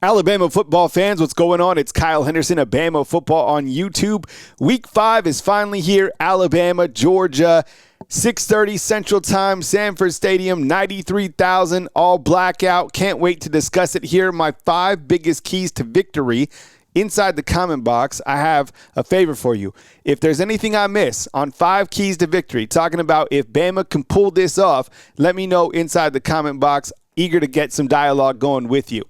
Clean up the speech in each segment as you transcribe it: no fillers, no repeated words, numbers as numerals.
Alabama football fans, what's going on? It's Kyle Henderson of Bama Football on YouTube. Week 5 is finally here. Alabama, Georgia, 6:30 Central Time, Sanford Stadium, 93,000, all blackout. Can't wait to discuss it here. My 5 biggest keys to victory. Inside the comment box, I have a favor for you. If there's anything I miss on 5 keys to victory, talking about if Bama can pull this off, let me know inside the comment box. Eager to get some dialogue going with you.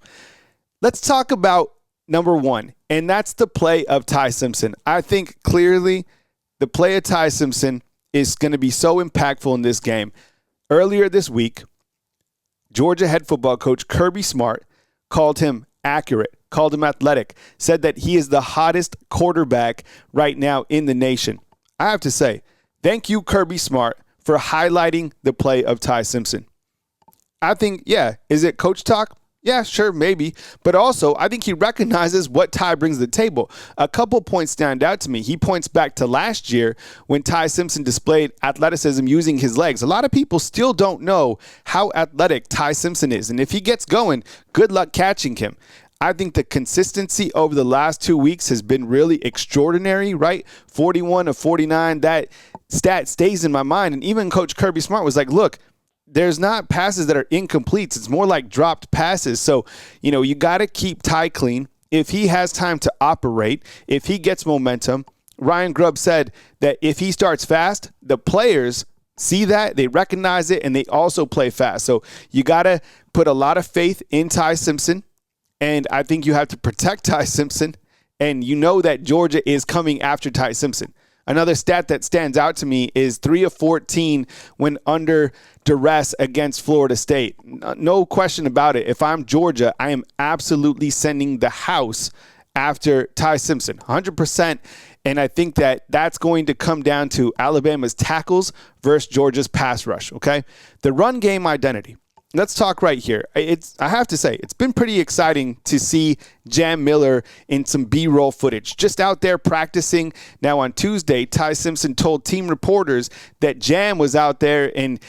Let's talk about number 1, and that's the play of Ty Simpson. I think clearly the play of Ty Simpson is going to be so impactful in this game. Earlier this week, Georgia head football coach Kirby Smart called him accurate, called him athletic, said that he is the hottest quarterback right now in the nation. I have to say, thank you, Kirby Smart, for highlighting the play of Ty Simpson. I think, is it coach talk? Yeah, sure, maybe. But also, I think he recognizes what Ty brings to the table. A couple points stand out to me. He points back to last year when Ty Simpson displayed athleticism using his legs. A lot of people still don't know how athletic Ty Simpson is. And if he gets going, good luck catching him. I think the consistency over the last 2 weeks has been really extraordinary, right? 41 of 49, that stat stays in my mind. And even Coach Kirby Smart was like, look, there's not passes that are incomplete. It's more like dropped passes. So, you got to keep Ty clean. If he has time to operate, if he gets momentum, Ryan Grubb said that if he starts fast, the players see that, they recognize it, and they also play fast. So you got to put a lot of faith in Ty Simpson, and I think you have to protect Ty Simpson, and you know that Georgia is coming after Ty Simpson. Another stat that stands out to me is 3 of 14 when under duress against Florida State. No question about it. If I'm Georgia, I am absolutely sending the house after Ty Simpson, 100%. And I think that that's going to come down to Alabama's tackles versus Georgia's pass rush, okay? The run game identity. Let's talk right here. I have to say, it's been pretty exciting to see Jam Miller in some B-roll footage, just out there practicing. Now on Tuesday, Ty Simpson told team reporters that Jam was out there and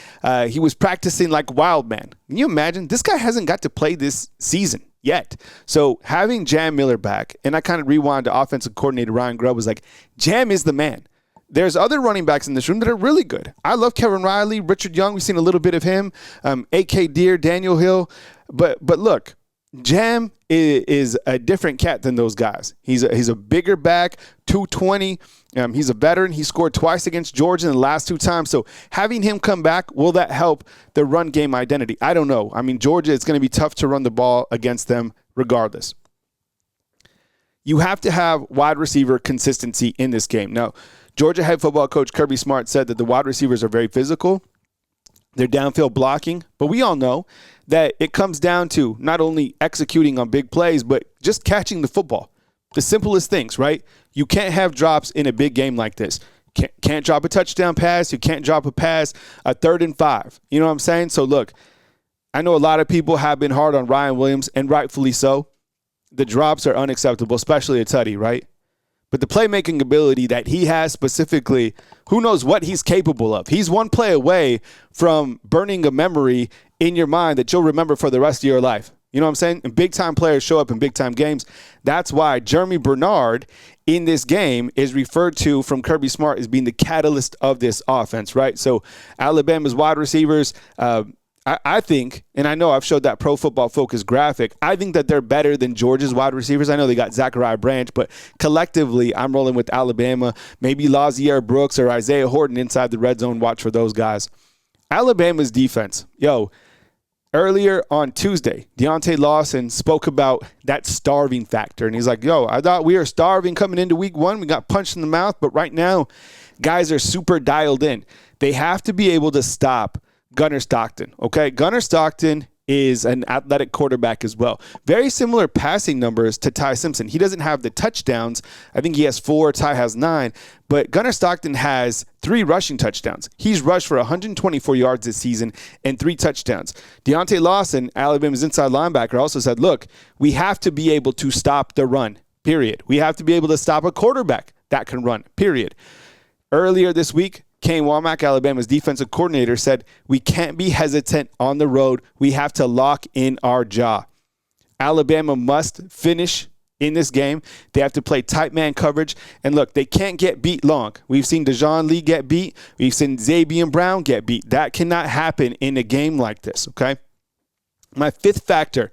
he was practicing like wild man. Can you imagine? This guy hasn't got to play this season yet. So having Jam Miller back, and I kind of rewind to offensive coordinator Ryan Grubb was like, Jam is the man. There's other running backs in this room that are really good. I love Kevin Riley, Richard Young. We've seen a little bit of him. A.K. Deere, Daniel Hill. But look, Jam is a different cat than those guys. He's a bigger back, 220. He's a veteran. He scored twice against Georgia in the last 2 times. So having him come back, will that help the run game identity? I don't know. I mean, Georgia, it's going to be tough to run the ball against them regardless. You have to have wide receiver consistency in this game. Now, Georgia head football coach Kirby Smart said that the wide receivers are very physical. They're downfield blocking. But we all know that it comes down to not only executing on big plays, but just catching the football. The simplest things, right? You can't have drops in a big game like this. Can't drop a touchdown pass. You can't drop a pass, a 3rd and 5. You know what I'm saying? So, look, I know a lot of people have been hard on Ryan Williams, and rightfully so. The drops are unacceptable, especially a tutty, right? But the playmaking ability that he has specifically, who knows what he's capable of. He's one play away from burning a memory in your mind that you'll remember for the rest of your life. You know what I'm saying? And big-time players show up in big-time games. That's why Jeremy Bernard in this game is referred to from Kirby Smart as being the catalyst of this offense, right? So Alabama's wide receivers, I think, and I know I've showed that Pro Football Focus graphic, I think that they're better than Georgia's wide receivers. I know they got Zachariah Branch, but collectively, I'm rolling with Alabama. Maybe Lazier Brooks or Isaiah Horton inside the red zone. Watch for those guys. Alabama's defense. Earlier on Tuesday, Deontay Lawson spoke about that starving factor. And he's like, I thought we were starving coming into week 1. We got punched in the mouth, but right now, guys are super dialed in. They have to be able to stop Gunner Stockton, okay? Gunner Stockton is an athletic quarterback as well. Very similar passing numbers to Ty Simpson. He doesn't have the touchdowns. I think he has 4, Ty has 9. But Gunner Stockton has 3 rushing touchdowns. He's rushed for 124 yards this season and 3 touchdowns. Deontay Lawson, Alabama's inside linebacker, also said, look, we have to be able to stop the run, period. We have to be able to stop a quarterback that can run, period. Earlier this week, Kane Womack, Alabama's defensive coordinator, said, we can't be hesitant on the road. We have to lock in our jaw. Alabama must finish in this game. They have to play tight man coverage. And look, they can't get beat long. We've seen Dejon Lee get beat. We've seen Xavier Brown get beat. That cannot happen in a game like this, okay? My fifth factor,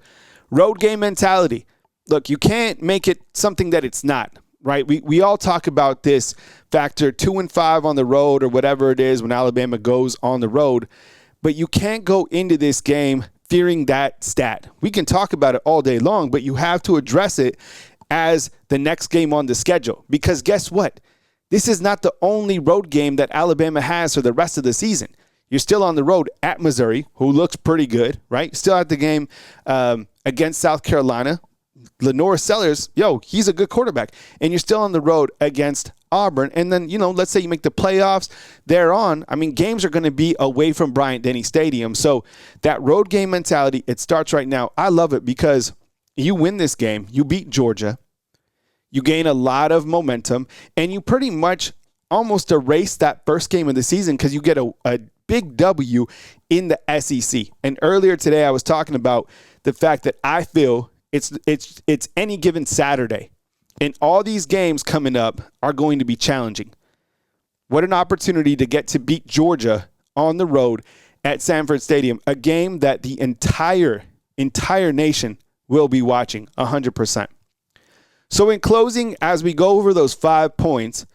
road game mentality. Look, you can't make it something that it's not, right? We all talk about this factor 2-5 on the road or whatever it is when Alabama goes on the road. But you can't go into this game fearing that stat. We can talk about it all day long, but you have to address it as the next game on the schedule. Because guess what? This is not the only road game that Alabama has for the rest of the season. You're still on the road at Missouri, who looks pretty good, right? Still at the game against South Carolina. Lenore Sellers, he's a good quarterback. And you're still on the road against Auburn. And then, let's say you make the playoffs thereon. I mean, games are going to be away from Bryant-Denny Stadium. So that road game mentality, it starts right now. I love it because you win this game. You beat Georgia. You gain a lot of momentum. And you pretty much almost erase that first game of the season because you get a big W in the SEC. And earlier today, I was talking about the fact that I feel it's any given Saturday. And all these games coming up are going to be challenging. What an opportunity to get to beat Georgia on the road at Sanford Stadium, a game that the entire nation will be watching 100%. So in closing, as we go over those 5 points,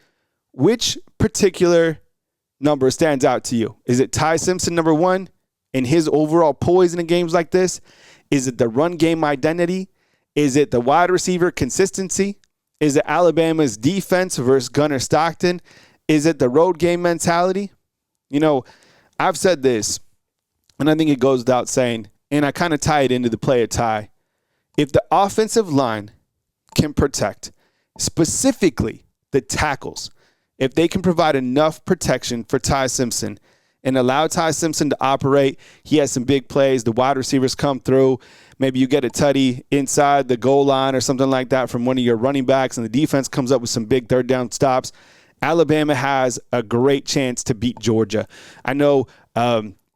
which particular number stands out to you? Is it Ty Simpson, number 1, and his overall poise in games like this? Is it the run game identity? Is it the wide receiver consistency? Is it Alabama's defense versus Gunner Stockton? Is it the road game mentality? I've said this, and I think it goes without saying, and I kind of tie it into the play of Ty. If the offensive line can protect, specifically the tackles, if they can provide enough protection for Ty Simpson and allow Ty Simpson to operate, he has some big plays. The wide receivers come through. Maybe you get a tutty inside the goal line or something like that from one of your running backs, and the defense comes up with some big third down stops. Alabama has a great chance to beat Georgia. I know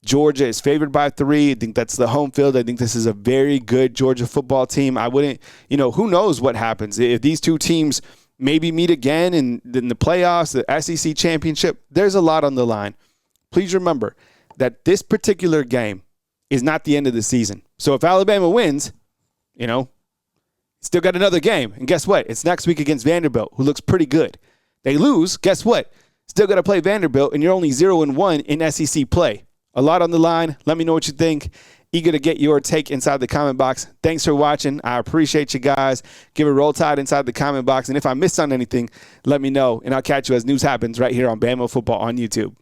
Georgia is favored by 3. I think that's the home field. I think this is a very good Georgia football team. I wouldn't, who knows what happens. If these two teams maybe meet again in the playoffs, the SEC championship, there's a lot on the line. Please remember that this particular game is not the end of the season. So if Alabama wins, still got another game. And guess what? It's next week against Vanderbilt, who looks pretty good. They lose, guess what? Still got to play Vanderbilt, and you're only 0-1 in SEC play. A lot on the line. Let me know what you think. Eager to get your take inside the comment box. Thanks for watching. I appreciate you guys. Give a roll tide inside the comment box. And if I missed on anything, let me know, and I'll catch you as news happens right here on Bama Football on YouTube.